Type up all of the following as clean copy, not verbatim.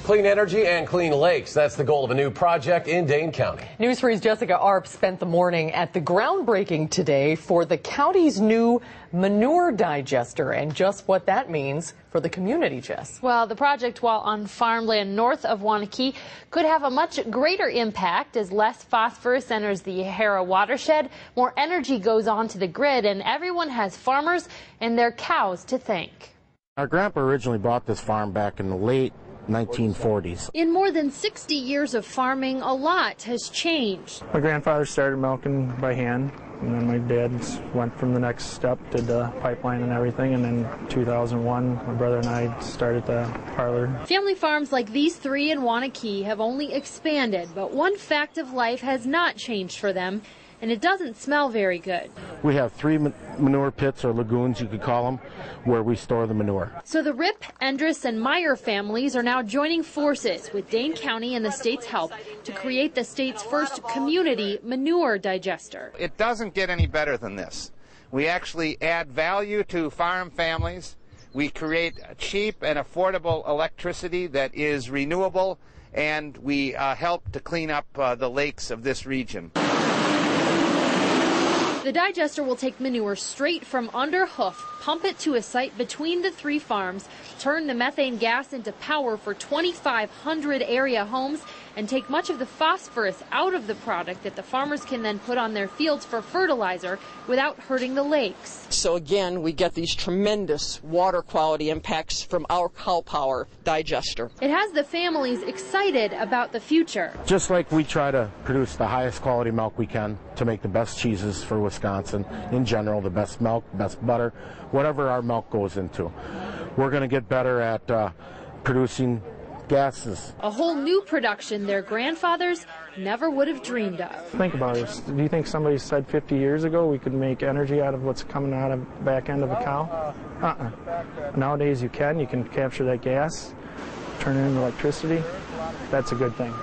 Clean energy and clean lakes. That's the goal of a new project in Dane County. News 3's Jessica Arp spent the morning at the groundbreaking today for the county's new manure digester, and just what that means for the community, Jess. Well, the project, while on farmland north of Waunakee, could have a much greater impact as less phosphorus enters the Yahara watershed, more energy goes onto the grid, and everyone has farmers and their cows to thank. Our grandpa originally bought this farm back in the late 1940s. In more than 60 years of farming, a lot has changed. My grandfather started milking by hand, and then my dad went from the next step, did the pipeline and everything, and then 2001, my brother and I started the parlor. Family farms like these three in Waunakee have only expanded, but one fact of life has not changed for them, and it doesn't smell very good. We have 3 manure pits, or lagoons you could call them, where we store the manure. So the Rip, Endress, and Meyer families are now joining forces with Dane County and the state's help to create the state's first community manure digester. It doesn't get any better than this. We actually add value to farm families. We create cheap and affordable electricity that is renewable, and we help to clean up the lakes of this region. The digester will take manure straight from under hoof, pump it to a site between the 3 farms, turn the methane gas into power for 2,500 area homes, and take much of the phosphorus out of the product that the farmers can then put on their fields for fertilizer without hurting the lakes. So again, we get these tremendous water quality impacts from our cow power digester. It has the families excited about the future. Just like we try to produce the highest quality milk we can to make the best cheeses for Wisconsin, in general, the best milk, best butter, whatever our milk goes into. We're going to get better at producing gases. A whole new production their grandfathers never would have dreamed of. Think about this. Do you think somebody said 50 years ago we could make energy out of what's coming out of the back end of a cow? Nowadays you can capture that gas, turn it into electricity. That's a good thing.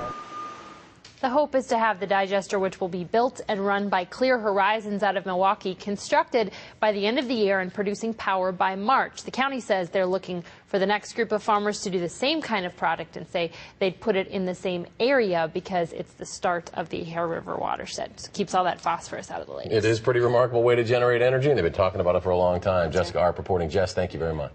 The hope is to have the digester, which will be built and run by Clear Horizons out of Milwaukee, constructed by the end of the year and producing power by March. The county says they're looking for the next group of farmers to do the same kind of product and say they'd put it in the same area because it's the start of the Yahara River watershed. So it keeps all that phosphorus out of the lakes. It is a pretty remarkable way to generate energy, and they've been talking about it for a long time. Jessica Arp reporting. Jess, thank you very much.